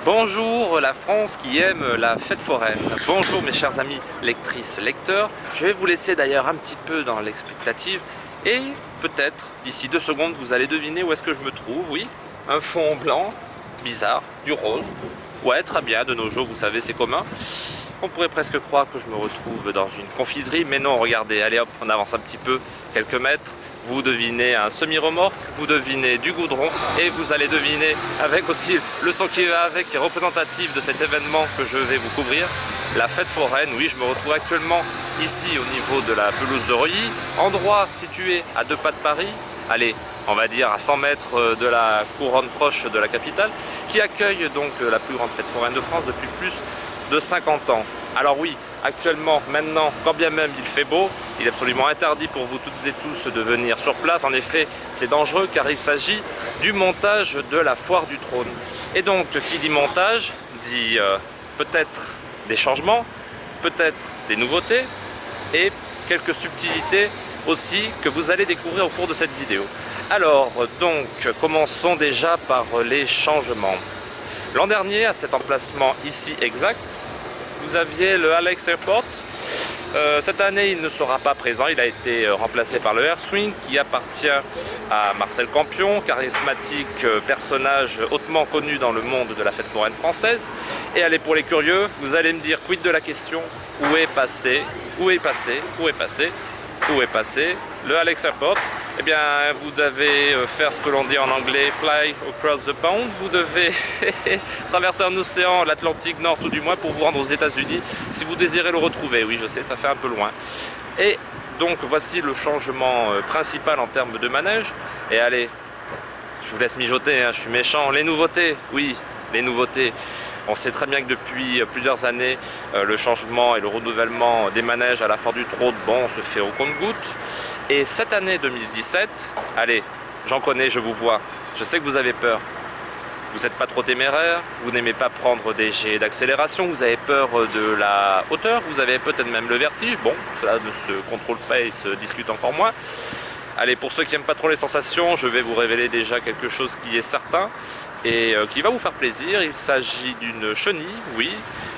Bonjour la France qui aime la fête foraine. Bonjour mes chers amis lectrices, lecteurs. Je vais vous laisser d'ailleurs un petit peu dans l'expectative et peut-être d'ici 2 secondes vous allez deviner où est-ce que je me trouve. Oui, un fond blanc, bizarre, du rose. Ouais, très bien, de nos jours vous savez c'est commun. On pourrait presque croire que je me retrouve dans une confiserie, mais non, regardez, allez hop, on avance un petit peu, quelques mètres. Vous devinez un semi-remorque, vous devinez du goudron et vous allez deviner avec aussi le son qui va avec, qui est représentatif de cet événement que je vais vous couvrir, la fête foraine. Oui, je me retrouve actuellement ici au niveau de la pelouse de Reuilly, endroit situé à 2 pas de Paris, allez, on va dire à 100 mètres de la couronne proche de la capitale, qui accueille donc la plus grande fête foraine de France depuis plus de 50 ans. Alors oui, actuellement, maintenant, quand bien même il fait beau, il est absolument interdit pour vous toutes et tous de venir sur place. En effet, c'est dangereux car il s'agit du montage de la foire du trône. Et donc, qui dit montage, dit peut-être des changements, peut-être des nouveautés et quelques subtilités aussi que vous allez découvrir au cours de cette vidéo. Alors, donc, commençons déjà par les changements. L'an dernier, à cet emplacement ici exact, vous aviez le Alex Airport. Cette année, il ne sera pas présent. Il a été remplacé par le Air Swing qui appartient à Marcel Campion, charismatique personnage hautement connu dans le monde de la fête foraine française. Et allez, pour les curieux, vous allez me dire quid de la question, où est passé le Alex Airport? Eh bien, vous devez faire ce que l'on dit en anglais, fly across the pond. Vous devez traverser un océan, l'Atlantique Nord tout du moins, pour vous rendre aux États-Unis si vous désirez le retrouver. Oui, je sais, ça fait un peu loin. Et donc, voici le changement principal en termes de manège. Et allez, je vous laisse mijoter, hein, je suis méchant. Les nouveautés, oui, les nouveautés. On sait très bien que depuis plusieurs années, le changement et le renouvellement des manèges à la foire du trône, bon, se fait au compte-gouttes. Et cette année 2017, allez, j'en connais, je vous vois, je sais que vous avez peur. Vous n'êtes pas trop téméraire, vous n'aimez pas prendre des jets d'accélération, vous avez peur de la hauteur, vous avez peut-être même le vertige. Bon, cela ne se contrôle pas et se discute encore moins. Allez, pour ceux qui n'aiment pas trop les sensations, je vais vous révéler déjà quelque chose qui est certain et qui va vous faire plaisir. Il s'agit d'une chenille, oui.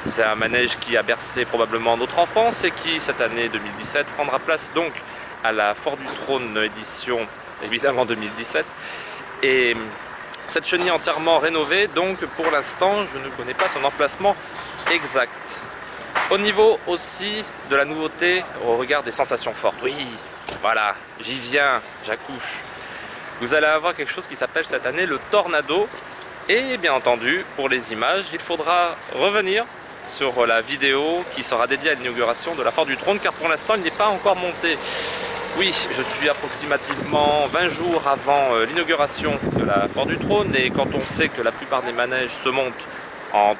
C'est un manège qui a bercé probablement notre enfance et qui, cette année 2017, prendra place donc à la Foire du Trône édition, évidemment 2017. Et cette chenille entièrement rénovée, donc pour l'instant, je ne connais pas son emplacement exact. Au niveau aussi de la nouveauté, au regard des sensations fortes, oui, voilà, j'y viens, j'accouche. Vous allez avoir quelque chose qui s'appelle cette année le Tornado. Et bien entendu, pour les images, il faudra revenir sur la vidéo qui sera dédiée à l'inauguration de la Foire du Trône, car pour l'instant, il n'est pas encore monté. Oui, je suis approximativement 20 jours avant l'inauguration de la Foire du Trône, et quand on sait que la plupart des manèges se montent en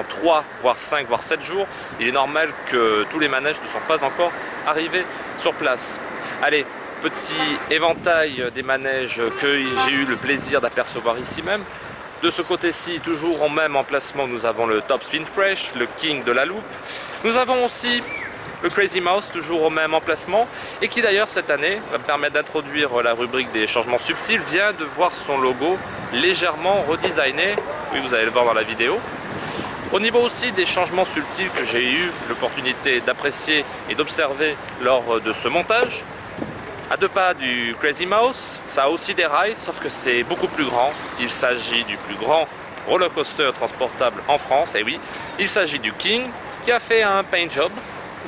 3, voire 5, voire 7 jours, il est normal que tous les manèges ne sont pas encore arrivés sur place. Allez, petit éventail des manèges que j'ai eu le plaisir d'apercevoir ici même. De ce côté-ci, toujours au même emplacement, nous avons le Top Spin Fresh, le King de la loupe. Nous avons aussi le Crazy Mouse, toujours au même emplacement, et qui d'ailleurs cette année va me permettre d'introduire la rubrique des changements subtils, vient de voir son logo légèrement redesigné. Oui, vous allez le voir dans la vidéo. Au niveau aussi des changements subtils que j'ai eu l'opportunité d'apprécier et d'observer lors de ce montage, à 2 pas du Crazy Mouse, ça a aussi des rails, sauf que c'est beaucoup plus grand. Il s'agit du plus grand roller coaster transportable en France, et oui, il s'agit du King, qui a fait un paint job.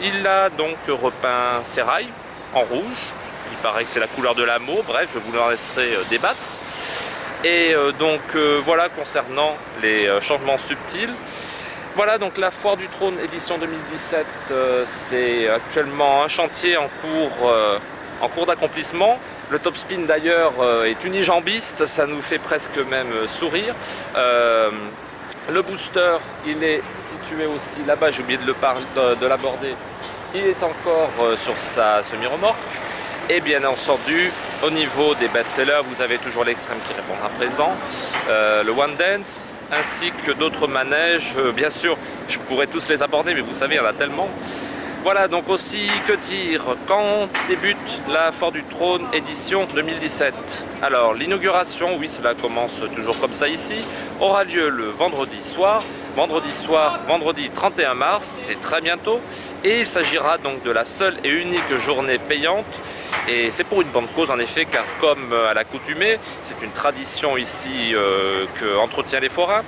Il a donc repeint ses rails en rouge, il paraît que c'est la couleur de l'amour, bref, je vous le laisserai débattre. Et voilà concernant les changements subtils. Voilà donc la Foire du Trône édition 2017, c'est actuellement un chantier en cours d'accomplissement. Le top spin d'ailleurs est unijambiste, ça nous fait presque même sourire. Le booster, il est situé aussi là-bas, j'ai oublié de l'aborder. Il est encore sur sa semi-remorque. Et bien entendu, au niveau des best-sellers, vous avez toujours l'extrême qui répondra présent, le One Dance, ainsi que d'autres manèges. Bien sûr, je pourrais tous les aborder, mais vous savez, il y en a tellement. Voilà, donc aussi, que dire, quand débute la Foire du Trône édition 2017? Alors, l'inauguration, oui, cela commence toujours comme ça ici, aura lieu le vendredi soir, vendredi 31 mars, c'est très bientôt, et il s'agira donc de la seule et unique journée payante, et c'est pour une bonne cause en effet, car comme à l'accoutumée, c'est une tradition ici que entretiennent les forains.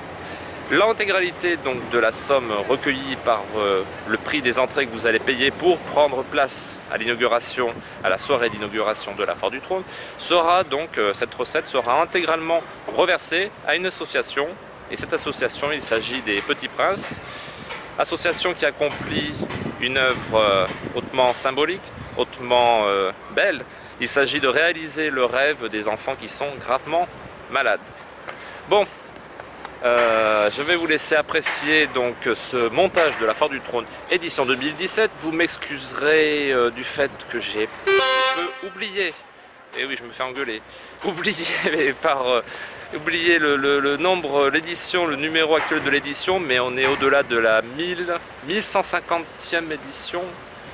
L'intégralité donc de la somme recueillie par le prix des entrées que vous allez payer pour prendre place à l'inauguration, à la soirée d'inauguration de la Foire du Trône, sera donc, cette recette sera intégralement reversée à une association. Et cette association, il s'agit des Petits Princes, association qui accomplit une œuvre hautement symbolique, hautement belle. Il s'agit de réaliser le rêve des enfants qui sont gravement malades. Bon. Je vais vous laisser apprécier donc ce montage de la Foire du Trône édition 2017. Vous m'excuserez du fait que j'ai un peu oublié, et oui je me fais engueuler, oublié le nombre, l'édition, le numéro actuel de l'édition, mais on est au-delà de la 1150e édition.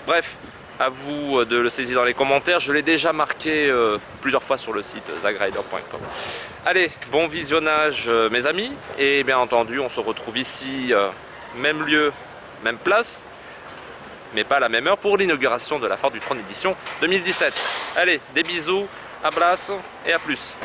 Bref, à vous de le saisir dans les commentaires, je l'ai déjà marqué plusieurs fois sur le site zagrider.com. Allez, bon visionnage mes amis, et bien entendu on se retrouve ici, même lieu, même place, mais pas à la même heure pour l'inauguration de la Foire du Trône édition 2017. Allez, des bisous, abraços et à plus.